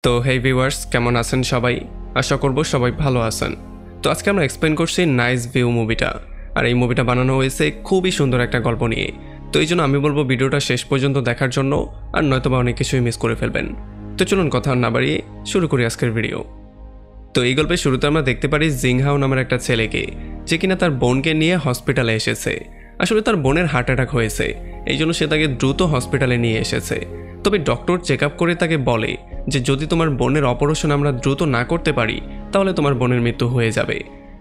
তো হেই ভিউয়ার্স, কেমন আছেন সবাই? আশা করব সবাই ভালো আছেন। তো আজকে আমরা এক্সপ্লেন করছি নাইস ভিউ মুভিটা। আর এই মুভিটা বানানো হয়েছে খুবই সুন্দর একটা গল্প নিয়ে। তো এই জন্য আমি বলবো ভিডিওটা শেষ পর্যন্ত দেখার জন্য, আর নয়তোবা অনেক কিছুই মিস করে ফেলবেন। তো চলুন কথা না বাড়িয়ে শুরু করি আজকের ভিডিও। তো এই গল্পের শুরুতে আমরা দেখতে পারি জিংহাও নামের একটা ছেলেকে, যে কিনা তার বোনকে নিয়ে হসপিটালে এসেছে। আসলে তার বোনের হার্ট অ্যাটাক হয়েছে, এই জন্য সে তাকে দ্রুত হসপিটালে নিয়ে এসেছে। তবে ডক্টর চেক আপ করে তাকে বলে যে যদি তোমার বোনের অপারেশন আমরা দ্রুত না করতে পারি তাহলে তোমার বোনের মৃত্যু হয়ে যাবে।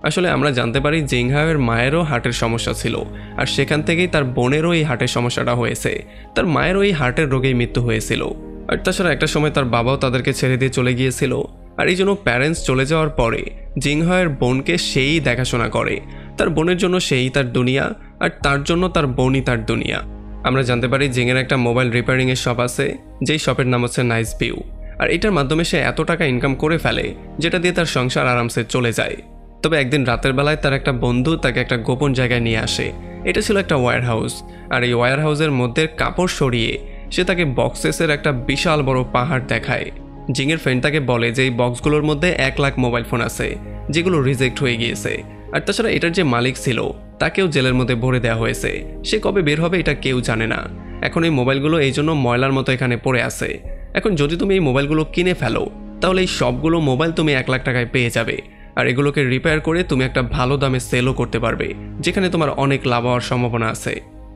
আসলে আমরা জানতে পারি জিংহাওয়ের মায়েরও হার্টের সমস্যা ছিল, আর সেখান থেকেই তার বোনেরও এই হার্টের সমস্যাটা হয়েছে। তার মায়েরও এই হার্টের রোগেই মৃত্যু হয়েছিল। আর তাছাড়া একটা সময় তার বাবাও তাদেরকে ছেড়ে দিয়ে চলে গিয়েছিল। আর এই জন্য প্যারেন্টস চলে যাওয়ার পরে জিংহাওয়ের বোনকে সেই দেখাশোনা করে। তার বোনের জন্য সেই তার দুনিয়া, আর তার জন্য তার বোনই তার দুনিয়া। আমরা জানতে পারি জিংয়ের একটা মোবাইল রিপেয়ারিংয়ের শপ আছে, যেই শপের নাম হচ্ছে নাইস ভিউ। আর এটার মাধ্যমে সে এত টাকা ইনকাম করে ফেলে যেটা দিয়ে তার সংসার আরামসে চলে যায়। তবে একদিন রাতের বেলায় তার একটা বন্ধু তাকে একটা গোপন জায়গায় নিয়ে আসে। এটা ছিল একটা ওয়্যার হাউস। আর এই ওয়্যার হাউসের মধ্যে কাপড় সরিয়ে সে তাকে বক্সেসের একটা বিশাল বড় পাহাড় দেখায়। জিংয়ের ফ্রেন্ড তাকে বলে যে এই বক্সগুলোর মধ্যে 1 লাখ মোবাইল ফোন আছে, যেগুলো রিজেক্ট হয়ে গিয়েছে। আর তাছাড়া এটার যে মালিক ছিল তাকেও জেলের মধ্যে ভরে দেওয়া হয়েছে। সে কবে বের হবে এটা কেউ জানে না। এখন এই মোবাইলগুলো এই জন্য ময়লার মতো এখানে পড়ে আছে। এখন যদি তুমি এই মোবাইলগুলো কিনে ফেলো তাহলে এই সবগুলো মোবাইল তুমি 1 লাখ টাকায় পেয়ে যাবে। আর এগুলোকে রিপেয়ার করে তুমি একটা ভালো দামে সেলও করতে পারবে, যেখানে তোমার অনেক লাভ হওয়ার সম্ভাবনা আছে।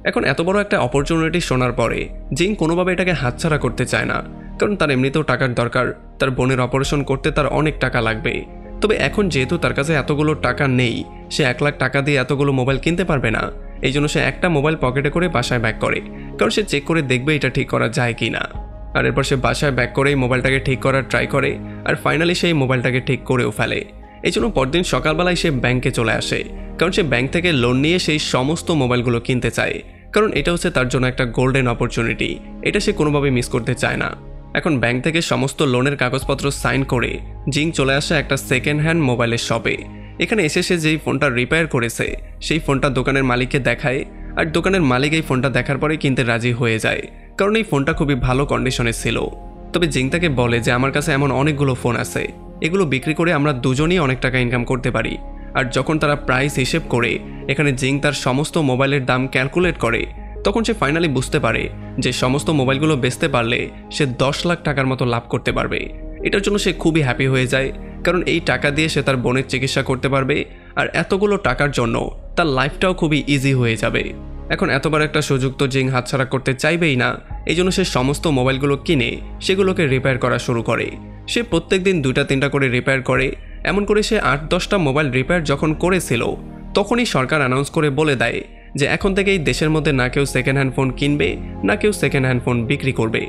এখন এত বড় একটা অপরচুনিটি শোনার পরে জিং কোনোভাবে এটাকে হাতছাড়া করতে চায় না, কারণ তার এমনিতেও টাকার দরকার। তার বোনের অপারেশন করতে তার অনেক টাকা লাগবে। তবে এখন যেহেতু তার কাছে এতগুলো টাকা নেই, সে 1 লাখ টাকা দিয়ে এতগুলো মোবাইল কিনতে পারবে না। এই জন্য সে একটা মোবাইল পকেটে করে বাসায় ব্যাক করে, কারণ সে চেক করে দেখবে এটা ঠিক করা যায় কি না। আর এরপর সে বাসায় ব্যাক করে মোবাইলটাকে ঠিক করার ট্রাই করে, আর ফাইনালি সেই মোবাইলটাকে ঠিক করেও ফেলে। এই জন্য পরদিন সকালবেলায় সে ব্যাংকে চলে আসে, কারণ সে ব্যাংক থেকে লোন নিয়ে সেই সমস্ত মোবাইলগুলো কিনতে চায়। কারণ এটা হচ্ছে তার জন্য একটা গোল্ডেন অপরচুনিটি, এটা সে কোনোভাবে মিস করতে চায় না। এখন ব্যাংক থেকে সমস্ত লোনের কাগজপত্র সাইন করে জিং চলে আসে একটা সেকেন্ড হ্যান্ড মোবাইলের শপে। এখানে এসে সে যেই ফোনটা রিপেয়ার করেছে সেই ফোনটা দোকানের মালিককে দেখায়। আর দোকানের মালিক এই ফোনটা দেখার পরে কিনতে রাজি হয়ে যায়, কারণ এই ফোনটা খুবই ভালো কন্ডিশনে ছিল। তবে জিং তাকে বলে যে আমার কাছে এমন অনেকগুলো ফোন আছে, এগুলো বিক্রি করে আমরা দুজনেই অনেক টাকা ইনকাম করতে পারি। আর যখন তারা প্রাইস হিসেব করে এখানে জিং তার সমস্ত মোবাইলের দাম ক্যালকুলেট করে, তখন সে ফাইনালি বুঝতে পারে যে সমস্ত মোবাইলগুলো বেচতে পারলে সে 10 লাখ টাকার মতো লাভ করতে পারবে। এটার জন্য সে খুবই হ্যাপি হয়ে যায়, কারণ এই টাকা দিয়ে সে তার বোনের চিকিৎসা করতে পারবে। আর এতগুলো টাকার জন্য তার লাইফটাও খুবই ইজি হয়ে যাবে। এখন এতবার একটা সুযোগ তো জিং হাতছাড়া করতে চাইবেই না। এই জন্য সে সমস্ত মোবাইলগুলো কিনে সেগুলোকে রিপেয়ার করা শুরু করে। সে প্রত্যেক দিন 2-3টা করে রিপেয়ার করে। এমন করে সে 8-10টা মোবাইল রিপেয়ার যখন করেছিল, তখনই সরকার অ্যানাউন্স করে বলে দেয় যে এখন থেকে এই দেশের মধ্যে না কেউ সেকেন্ড হ্যান্ড ফোন কিনবে, না কেউ সেকেন্ড হ্যান্ড ফোন বিক্রি করবে।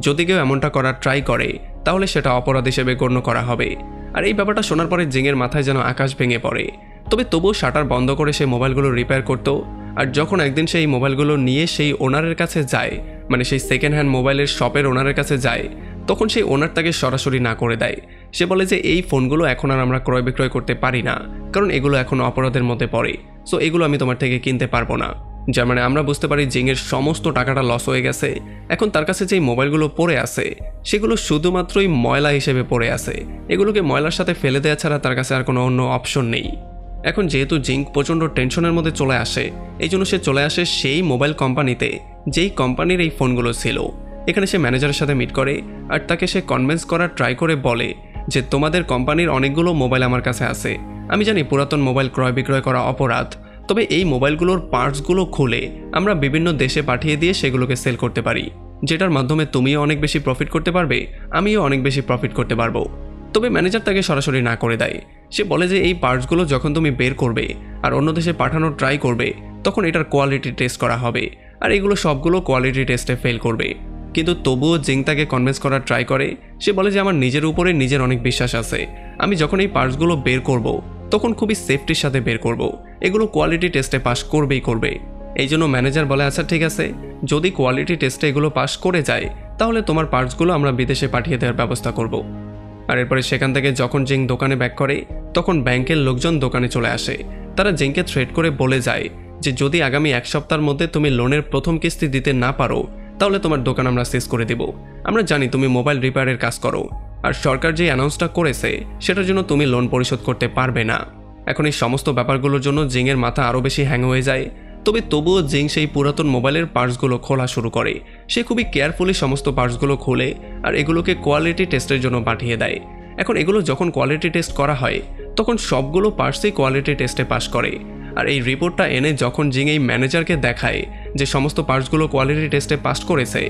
যদি কেউ এমনটা করার ট্রাই করে তাহলে সেটা অপরাধ হিসেবে গণ্য করা হবে। আর এই ব্যাপারটা শোনার পরে জিংয়ের মাথায় যেন আকাশ ভেঙে পড়ে। তবে তবুও শাটার বন্ধ করে সে মোবাইলগুলো রিপেয়ার করতো। আর যখন একদিন সেই মোবাইলগুলো নিয়ে সেই ওনারের কাছে যায়, মানে সেই সেকেন্ড হ্যান্ড মোবাইলের শপের ওনারের কাছে যায়, তখন সেই ওনার তাকে সরাসরি না করে দেয়। সে বলে যে এই ফোনগুলো এখন আর আমরা ক্রয় বিক্রয় করতে পারি না, কারণ এগুলো এখন অপরাধের মধ্যে পড়ে। সো এগুলো আমি তোমার থেকে কিনতে পারবো না। যার মানে আমরা বুঝতে পারি জিংয়ের সমস্ত টাকাটা লস হয়ে গেছে। এখন তার কাছে যেই মোবাইলগুলো পড়ে আছে সেগুলো শুধুমাত্রই ময়লা হিসেবে পড়ে আছে। এগুলোকে ময়লার সাথে ফেলে দেওয়া ছাড়া তার কাছে আর কোনো অন্য অপশন নেই। এখন যেহেতু জিং প্রচণ্ড টেনশনের মধ্যে চলে আসে, এই জন্য সে চলে আসে সেই মোবাইল কোম্পানিতে যেই কোম্পানির এই ফোনগুলো ছিল। এখানে সে ম্যানেজারের সাথে মিট করে, আর তাকে সে কনভিন্স করার ট্রাই করে বলে যে তোমাদের কোম্পানির অনেকগুলো মোবাইল আমার কাছে আছে। আমি জানি পুরাতন মোবাইল ক্রয় বিক্রয় করা অপরাধ, তবে এই মোবাইলগুলোর পার্টসগুলো খুলে আমরা বিভিন্ন দেশে পাঠিয়ে দিয়ে সেগুলোকে সেল করতে পারি, যেটার মাধ্যমে তুমিও অনেক বেশি প্রফিট করতে পারবে, আমিও অনেক বেশি প্রফিট করতে পারবো। তবে ম্যানেজার তাকে সরাসরি না করে দেয়। সে বলে যে এই পার্টসগুলো যখন তুমি বের করবে আর অন্য দেশে পাঠানোর ট্রাই করবে, তখন এটার কোয়ালিটি টেস্ট করা হবে, আর এগুলো সবগুলো কোয়ালিটি টেস্টে ফেল করবে। কিন্তু তবুও জিং তাকে কনভিন্স করার ট্রাই করে। সে বলে যে আমার নিজের উপরে নিজের অনেক বিশ্বাস আছে, আমি যখন এই পার্টসগুলো বের করব তখন খুবই সেফটির সাথে বের করব, এগুলো কোয়ালিটি টেস্টে পাস করবেই করবে। এই জন্য ম্যানেজার বলে আচ্ছা ঠিক আছে, যদি কোয়ালিটি টেস্টে এগুলো পাস করে যায় তাহলে তোমার পার্টসগুলো আমরা বিদেশে পাঠিয়ে দেওয়ার ব্যবস্থা করব। আর এরপরে সেখান থেকে যখন জিং দোকানে ব্যাক করে, তখন ব্যাংকের লোকজন দোকানে চলে আসে। তারা জিংকে থ্রেট করে বলে যায় যে যদি আগামী 1 সপ্তাহের মধ্যে তুমি লোনের প্রথম কিস্তি দিতে না পারো তাহলে তোমার দোকান আমরা সিজ করে দেব। আমরা জানি তুমি মোবাইল রিপেয়ারের কাজ করো, আর সরকার যে অ্যানাউন্সটা করেছে সেটার জন্য তুমি লোন পরিশোধ করতে পারবে না। এখন এই সমস্ত ব্যাপারগুলোর জন্য জিংয়ের মাথা আরও বেশি হ্যাং হয়ে যায়। তবুও জিং সেই পুরাতন মোবাইলের পার্টসগুলো খোলা শুরু করে। সে খুবই কেয়ারফুলি সমস্ত পার্টসগুলো খুলে আর এগুলোকে কোয়ালিটি টেস্টের জন্য পাঠিয়ে দেয়। এখন এগুলো যখন কোয়ালিটি টেস্ট করা হয় তখন সবগুলো পার্টসই কোয়ালিটি টেস্টে পাস করে। আর এই রিপোর্টটা এনে যখন জিং এই ম্যানেজারকে দেখায় যে সমস্ত পার্টসগুলো কোয়ালিটি টেস্টে পাস করেছে,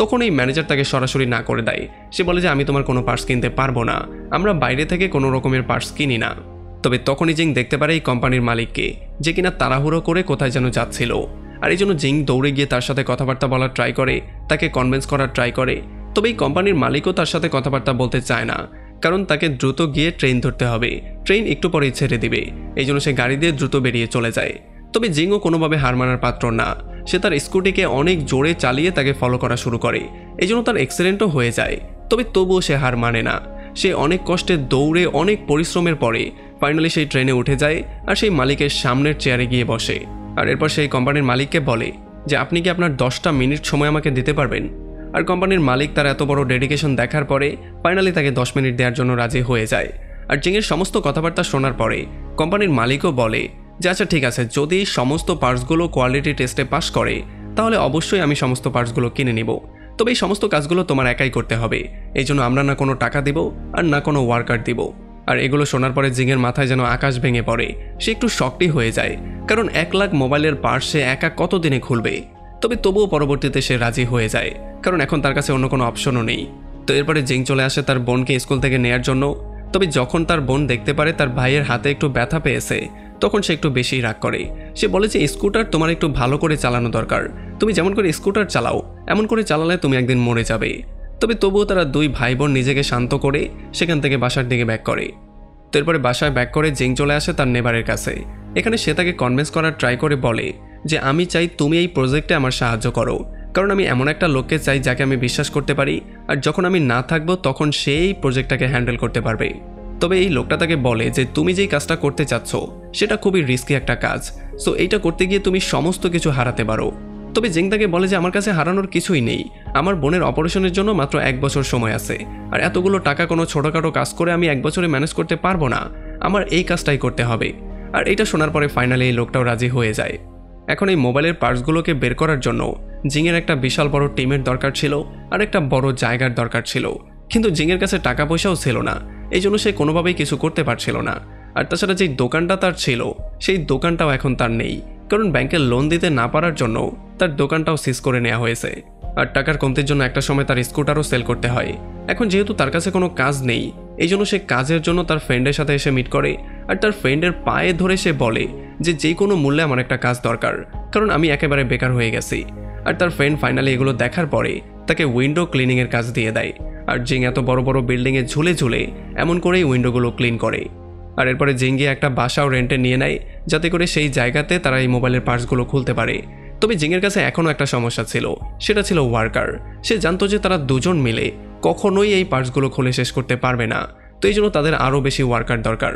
তখন এই ম্যানেজার তাকে সরাসরি না করে দেয়। সে বলে যে আমি তোমার কোনো পার্টস কিনতে পারবো না, আমরা বাইরে থেকে কোনো রকমের পার্টস কিনি না। তবে তখনই জিং দেখতে পারে এই কোম্পানির মালিককে, যে কিনা তাড়াহুড়ো করে কোথায় যেন যাচ্ছিল। আর এই জন্য জিং দৌড়ে গিয়ে তার সাথে কথাবার্তা বলার ট্রাই করে, তাকে কনভিন্স করার ট্রাই করে। তবে এই কোম্পানির মালিকও তার সাথে কথাবার্তা বলতে চায় না, কারণ তাকে দ্রুত গিয়ে ট্রেন ধরতে হবে, ট্রেন একটু পরেই ছেড়ে দিবে। এই জন্য সে গাড়ি দিয়ে দ্রুত বেরিয়ে চলে যায়। তবে জিংও কোনোভাবে হার মানার পাত্র না। সে তার স্কুটিকে অনেক জোরে চালিয়ে তাকে ফলো করা শুরু করে। এই জন্য তার অ্যাক্সিডেন্টও হয়ে যায়। তবুও সে হার মানে না। সে অনেক কষ্টে দৌড়ে অনেক পরিশ্রমের পরে ফাইনালি সেই ট্রেনে উঠে যায় আর সেই মালিকের সামনের চেয়ারে গিয়ে বসে। আর এরপর সেই কোম্পানির মালিককে বলে যে আপনি কি আপনার 10টা মিনিট সময় আমাকে দিতে পারবেন। আর কোম্পানির মালিক তার এত বড় ডেডিকেশন দেখার পরে ফাইনালি তাকে 10 মিনিট দেওয়ার জন্য রাজি হয়ে যায়। আর জিংয়ের সমস্ত কথাবার্তা শোনার পরে কোম্পানির মালিকও বলে যে আচ্ছা ঠিক আছে, যদি সমস্ত পার্টসগুলো কোয়ালিটি টেস্টে পাস করে তাহলে অবশ্যই আমি সমস্ত পার্টসগুলো কিনে নিব। তবে এই সমস্ত কাজগুলো তোমার একাই করতে হবে। এই জন্য আমরা না কোনো টাকা দিব আর না কোনো ওয়ার্কার দিব। আর এগুলো শোনার পরে জিংয়ের মাথায় যেন আকাশ ভেঙে পড়ে। সে একটু শকটি হয়ে যায়, কারণ 1 লাখ মোবাইলের পার্টস সে একা কতদিনে খুলবে। তবুও পরবর্তীতে সে রাজি হয়ে যায়, কারণ এখন তার কাছে অন্য কোনো অপশনও নেই। তো এরপরে জিং চলে আসে তার বোনকে স্কুল থেকে নেয়ার জন্য। তবে যখন তার বোন দেখতে পারে তার ভাইয়ের হাতে একটু ব্যথা পেয়েছে, তখন সে একটু বেশি রাগ করে। সে বলে যে স্কুটার তোমার একটু ভালো করে চালানো দরকার, তুমি যেমন করে স্কুটার চালাও এমন করে চালালে তুমি একদিন মরে যাবে। তবুও তারা 2 ভাই বোন নিজেকে শান্ত করে সেখান থেকে বাসার দিকে ব্যাক করে। তো এরপরে বাসায় ব্যাক করে জিং চলে আসে তার নেবারের কাছে। এখানে সে তাকে কনভিন্স করার ট্রাই করে বলে যে আমি চাই তুমি এই প্রজেক্টে আমার সাহায্য করো, কারণ আমি এমন একটা লোককে চাই যাকে আমি বিশ্বাস করতে পারি, আর যখন আমি না থাকবো তখন সেই প্রজেক্টটাকে হ্যান্ডেল করতে পারবে। তবে এই লোকটা তাকে বলে যে তুমি যেই কাজটা করতে চাচ্ছ সেটা খুবই রিস্কি একটা কাজ, সো এইটা করতে গিয়ে তুমি সমস্ত কিছু হারাতে পারো। তবে জিং তাকে বলে যে আমার কাছে হারানোর কিছুই নেই, আমার বোনের অপারেশনের জন্য মাত্র 1 বছর সময় আছে, আর এতগুলো টাকা কোনো ছোটোখাটো কাজ করে আমি 1 বছরে ম্যানেজ করতে পারবো না, আমার এই কাজটাই করতে হবে। আর এটা শোনার পরে ফাইনালি এই লোকটাও রাজি হয়ে যায়। এখন এই মোবাইলের পার্টসগুলোকে বের করার জন্য জিংয়ের একটা বিশাল বড় টিমের দরকার ছিল আর একটা বড় জায়গার দরকার ছিল, কিন্তু জিংয়ের কাছে টাকা পয়সাও ছিল না। এই জন্য সে কোনোভাবেই কিছু করতে পারছিল না। আর তাছাড়া যেই দোকানটা তার ছিল সেই দোকানটাও এখন তার নেই, কারণ ব্যাংকের লোন দিতে না পারার জন্য তার দোকানটাও সিজ করে নেওয়া হয়েছে। আর টাকার কমতির জন্য একটা সময় তার স্কুটারও সেল করতে হয়। এখন যেহেতু তার কাছে কোনো কাজ নেই, এই জন্য সে কাজের জন্য তার ফ্রেন্ডের সাথে এসে মিট করে। আর তার ফ্রেন্ডের পায়ে ধরে সে বলে যে কোনো মূল্যে আমার একটা কাজ দরকার, কারণ আমি একেবারে বেকার হয়ে গেছি। আর তার ফ্রেন্ড ফাইনালি এগুলো দেখার পরে তাকে উইন্ডো ক্লিনিংয়ের কাজ দিয়ে দেয়। আর জিং এত বড় বড় বিল্ডিংয়ে ঝুলে ঝুলে এমন করেই উইন্ডোগুলো ক্লিন করে। আর এরপরে জিং গিয়ে একটা বাসাও রেন্টে নিয়ে নেয়, যাতে করে সেই জায়গাতে তারা এই মোবাইলের পার্টসগুলো খুলতে পারে। তবে জিংয়ের কাছে এখনও একটা সমস্যা ছিল, সেটা ছিল ওয়ার্কার। সে জানতো যে তারা দুজন মিলে কখনোই এই পার্টসগুলো খুলে শেষ করতে পারবে না, তো এই জন্য তাদের আরও বেশি ওয়ার্কার দরকার।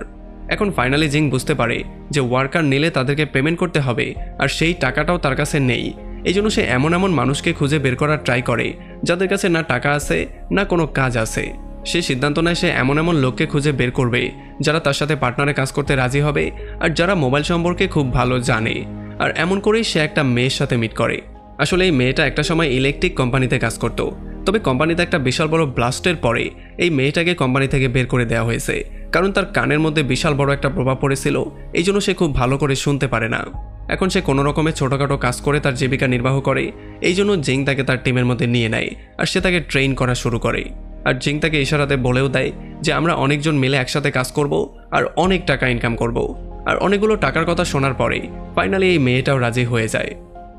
এখন ফাইনালি জিং বুঝতে পারে যে ওয়ার্কার নিলে তাদেরকে পেমেন্ট করতে হবে, আর সেই টাকাটাও তার কাছে নেই। এই জন্য সে এমন মানুষকে খুঁজে বের করার ট্রাই করে যাদের কাছে না টাকা আছে না কোনো কাজ আছে। সে সিদ্ধান্ত নেয় সে এমন লোককে খুঁজে বের করবে যারা তার সাথে পার্টনারে কাজ করতে রাজি হবে আর যারা মোবাইল সম্পর্কে খুব ভালো জানে। আর এমন করেই সে একটা মেয়ের সাথে মিট করে। আসলে এই মেয়েটা একটা সময় ইলেকট্রিক কোম্পানিতে কাজ করত, তবে কোম্পানিতে একটা বিশাল বড় ব্লাস্টের পরে এই মেয়েটাকে কোম্পানি থেকে বের করে দেওয়া হয়েছে, কারণ তার কানের মধ্যে বিশাল বড় একটা প্রভাব পড়েছিল। এই জন্য সে খুব ভালো করে শুনতে পারে না। এখন সে কোনো রকমের ছোটোখাটো কাজ করে তার জীবিকা নির্বাহ করে। এই জন্য জিং তাকে তার টিমের মধ্যে নিয়ে নেয় আর সে তাকে ট্রেন করা শুরু করে। আর জিং তাকে ইশারাতে বলেও দেয় যে আমরা অনেকজন মিলে একসাথে কাজ করব আর অনেক টাকা ইনকাম করব। আর অনেকগুলো টাকার কথা শোনার পরে ফাইনালি এই মেয়েটাও রাজি হয়ে যায়।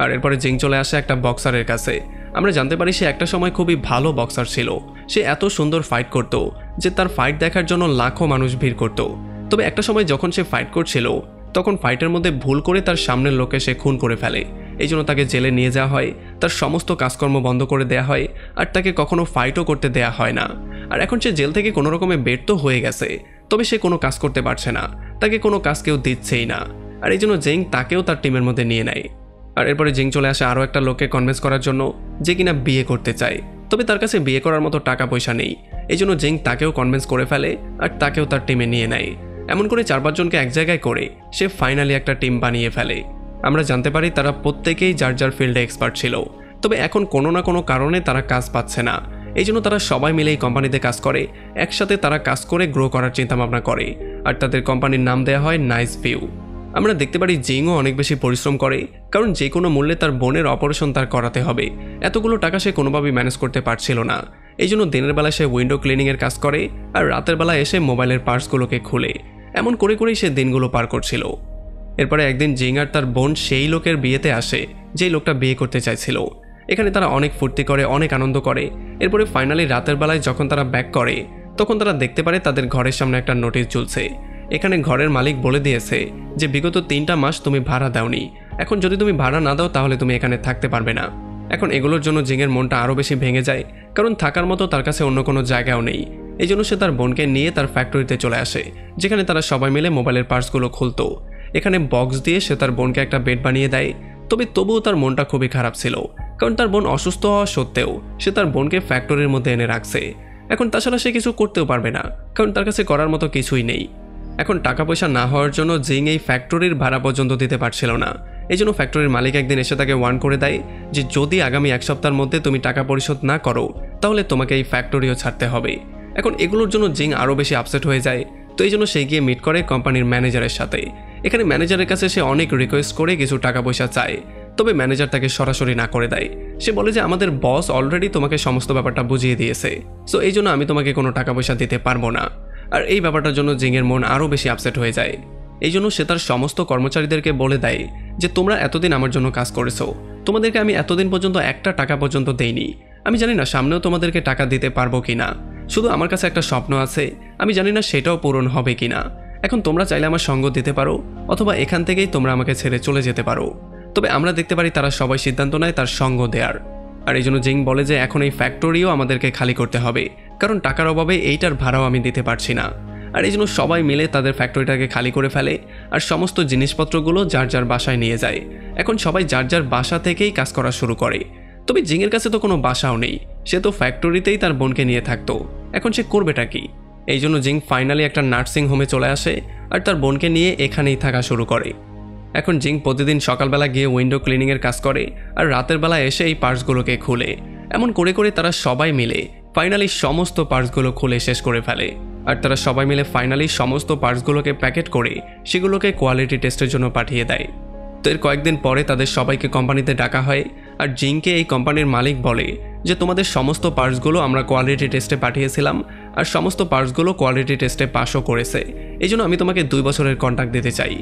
আর এরপরে জিং চলে আসে একটা বক্সারের কাছে। আমরা জানতে পারি সে একটা সময় খুবই ভালো বক্সার ছিল। সে এত সুন্দর ফাইট করত যে তার ফাইট দেখার জন্য লাখো মানুষ ভিড় করত। তবে একটা সময় যখন সে ফাইট করছিল তখন ফাইটের মধ্যে ভুল করে তার সামনের লোককে সে খুন করে ফেলে। এই জন্য তাকে জেলে নিয়ে যাওয়া হয়, তার সমস্ত কাজকর্ম বন্ধ করে দেয়া হয় আর তাকে কখনো ফাইটও করতে দেয়া হয় না। আর এখন সে জেল থেকে কোনো রকমে বের তো হয়ে গেছে, তবে সে কোনো কাজ করতে পারছে না, তাকে কোনো কাজ কেউ দিচ্ছেই না। আর এই জন্য জিং তাকেও তার টিমের মধ্যে নিয়ে নেয়। আর এরপরে জিং চলে আসে আরও একটা লোককে কনভিন্স করার জন্য যে কিনা বিয়ে করতে চায়, তবে তার কাছে বিয়ে করার মতো টাকা পয়সা নেই। এই জন্য জিং তাকেও কনভিন্স করে ফেলে আর তাকেও তার টিমে নিয়ে নেয়। এমন করে 4-5 জনকে এক জায়গায় করে সে ফাইনালি একটা টিম বানিয়ে ফেলে। আমরা জানতে পারি তারা প্রত্যেকেই যার যার ফিল্ডে এক্সপার্ট ছিল, তবে এখন কোনো না কোনো কারণে তারা কাজ পাচ্ছে না। এই জন্য তারা সবাই মিলে এই কোম্পানিতে কাজ করে, একসাথে তারা কাজ করে গ্রো করার চিন্তা ভাবনা করে, আর তাদের কোম্পানির নাম দেওয়া হয় নাইস ভিউ। আমরা দেখতে পারি জিংও অনেক বেশি পরিশ্রম করে, কারণ যে কোনো মূল্যে তার বোনের অপারেশন তার করাতে হবে। এতগুলো টাকা সে কোনোভাবেই ম্যানেজ করতে পারছিল না। এই জন্য দিনের বেলা সে উইন্ডো ক্লিনিংয়ের কাজ করে আর রাতের বেলা এসে মোবাইলের পার্টসগুলোকে খুলে। এমন করে করেই সে দিনগুলো পার করছিল। এরপরে একদিন জিং আর তার বোন সেই লোকের বিয়েতে আসে যেই লোকটা বিয়ে করতে চাইছিল। এখানে তারা অনেক ফুর্তি করে, অনেক আনন্দ করে। এরপরে ফাইনালি রাতের বেলায় যখন তারা ব্যাক করে তখন তারা দেখতে পারে তাদের ঘরের সামনে একটা নোটিশ ঝুলছে। এখানে ঘরের মালিক বলে দিয়েছে যে বিগত 3টা মাস তুমি ভাড়া দাওনি, এখন যদি তুমি ভাড়া না দাও তাহলে তুমি এখানে থাকতে পারবে না। এখন এগুলোর জন্য জিংয়ের মনটা আরও বেশি ভেঙে যায়, কারণ থাকার মতো তার কাছে অন্য কোনো জায়গাও নেই। এই জন্য সে তার বোনকে নিয়ে তার ফ্যাক্টরিতে চলে আসে, যেখানে তারা সবাই মিলে মোবাইলের পার্টসগুলো খুলতো। এখানে বক্স দিয়ে সে তার বোনকে একটা বেড বানিয়ে দেয়। তবুও তার মনটা খুবই খারাপ ছিল, কারণ তার বোন অসুস্থ হওয়া সত্ত্বেও সে তার বোনকে ফ্যাক্টরির মধ্যে এনে রাখছে। এখন তাছাড়া সে কিছু করতেও পারবে না, কারণ তার কাছে করার মতো কিছুই নেই। এখন টাকা পয়সা না হওয়ার জন্য জিং এই ফ্যাক্টরির ভাড়া পর্যন্ত দিতে পারছিল না। এই জন্য ফ্যাক্টরির মালিক একদিন এসে তাকে ওয়ার্ন করে দেয় যে যদি আগামী 1 সপ্তাহের মধ্যে তুমি টাকা পরিশোধ না করো তাহলে তোমাকে এই ফ্যাক্টরিও ছাড়তে হবে। এখন এগুলোর জন্য জিং আরও বেশি আপসেট হয়ে যায়। তো এই জন্য সে গিয়ে মিট করে কোম্পানির ম্যানেজারের সাথে। এখানে ম্যানেজারের কাছে সে অনেক রিকোয়েস্ট করে কিছু টাকা পয়সা চায়, তবে ম্যানেজার তাকে সরাসরি না করে দেয়। সে বলে যে আমাদের বস অলরেডি তোমাকে সমস্ত ব্যাপারটা বুঝিয়ে দিয়েছে, সো এই জন্য আমি তোমাকে কোনো টাকা পয়সা দিতে পারবো না। আর এই ব্যাপারটার জন্য জিংয়ের মন আরও বেশি আপসেট হয়ে যায়। এই জন্য সে তার সমস্ত কর্মচারীদেরকে বলে দেয় যে তোমরা এতদিন আমার জন্য কাজ করেছো, তোমাদেরকে আমি এতদিন পর্যন্ত একটা টাকা পর্যন্ত দেইনি। আমি জানি না সামনেও তোমাদেরকে টাকা দিতে পারবো কিনা, শুধু আমার কাছে একটা স্বপ্ন আছে, আমি জানি না সেটাও পূরণ হবে কিনা। এখন তোমরা চাইলে আমার সঙ্গ দিতে পারো, অথবা এখান থেকেই তোমরা আমাকে ছেড়ে চলে যেতে পারো। তবে আমরা দেখতে পারি তারা সবাই সিদ্ধান্ত নেয় তার সঙ্গ দেওয়ার। আর এই জন্য জিং বলে যে এখন এই ফ্যাক্টরিও আমাদেরকে খালি করতে হবে, কারণ টাকার অভাবে এইটার ভাড়াও আমি দিতে পারছি না। আর এই জন্য সবাই মিলে তাদের ফ্যাক্টরিটাকে খালি করে ফেলে আর সমস্ত জিনিসপত্রগুলো যার যার বাসায় নিয়ে যায়। এখন সবাই যার যার বাসা থেকেই কাজ করা শুরু করে। তবে জিংয়ের কাছে তো কোনো বাসাও নেই, সে তো ফ্যাক্টরিতেই তার বোনকে নিয়ে থাকতো। এখন সে করবেটা কি? এই জন্য জিং ফাইনালি একটা নার্সিং হোমে চলে আসে আর তার বোনকে নিয়ে এখানেই থাকা শুরু করে। এখন জিং প্রতিদিন সকালবেলা গিয়ে উইন্ডো ক্লিনিংয়ের কাজ করে আর রাতের বেলা এসে এই পার্টসগুলোকে খুলে। এমন করে করে তারা সবাই মিলে ফাইনালি সমস্ত পার্টসগুলো খুলে শেষ করে ফেলে। আর তারা সবাই মিলে ফাইনালি সমস্ত পার্টসগুলোকে প্যাকেট করে সেগুলোকে কোয়ালিটি টেস্টের জন্য পাঠিয়ে দেয়। তো এর কয়েকদিন পরে তাদের সবাইকে কোম্পানিতে ডাকা হয় আর জিংকে এই কোম্পানির মালিক বলে যে তোমাদের সমস্ত পার্টসগুলো আমরা কোয়ালিটি টেস্টে পাঠিয়েছিলাম আর সমস্ত পার্টসগুলো কোয়ালিটি টেস্টে পাসও করেছে, এই জন্য আমি তোমাকে 2 বছরের কন্ট্রাক্ট দিতে চাই।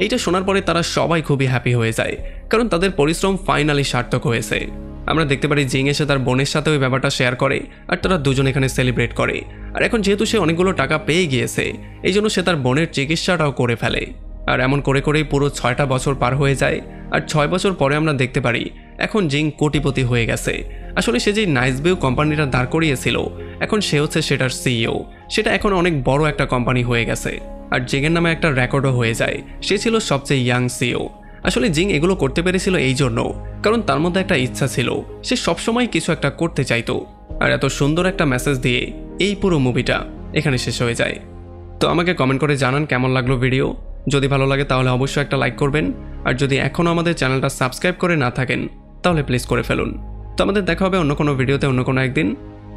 এইটা শোনার পরে তারা সবাই খুবই হ্যাপি হয়ে যায়, কারণ তাদের পরিশ্রম ফাইনালি সার্থক হয়েছে। আমরা দেখতে পারি জিং এসে তার বোনের সাথে ওই ব্যাপারটা শেয়ার করে আর তারা দুজন এখানে সেলিব্রেট করে। আর এখন যেহেতু সে অনেকগুলো টাকা পেয়ে গিয়েছে এই জন্য সে তার বোনের চিকিৎসাটাও করে ফেলে। আর এমন করে করেই পুরো 6টা বছর পার হয়ে যায়। আর 6 বছর পরে আমরা দেখতে পারি এখন জিং কোটিপতি হয়ে গেছে। আসলে সে যে নাইস ভিউ কোম্পানিটা দাঁড় করিয়েছিল এখন সে হচ্ছে সেটার সিইও। সেটা এখন অনেক বড় একটা কোম্পানি হয়ে গেছে আর জিংয়ের নামে একটা রেকর্ডও হয়ে যায়, সে ছিল সবচেয়ে ইয়াং সিইও। আসলে জিং এগুলো করতে পেরেছিল এই জন্য কারণ তার মধ্যে একটা ইচ্ছা ছিল, সে সবসময় কিছু একটা করতে চাইতো। আর এত সুন্দর একটা মেসেজ দিয়ে এই পুরো মুভিটা এখানে শেষ হয়ে যায়। তো আমাকে কমেন্ট করে জানান কেমন লাগলো ভিডিও। যদি ভালো লাগে তাহলে অবশ্যই একটা লাইক করবেন, আর যদি এখনও আমাদের চ্যানেলটা সাবস্ক্রাইব করে না থাকেন তাহলে প্লিজ করে ফেলুন। তো আমাদের দেখা হবে অন্য কোনো ভিডিওতে অন্য কোনো একদিন।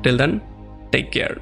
Till then take care.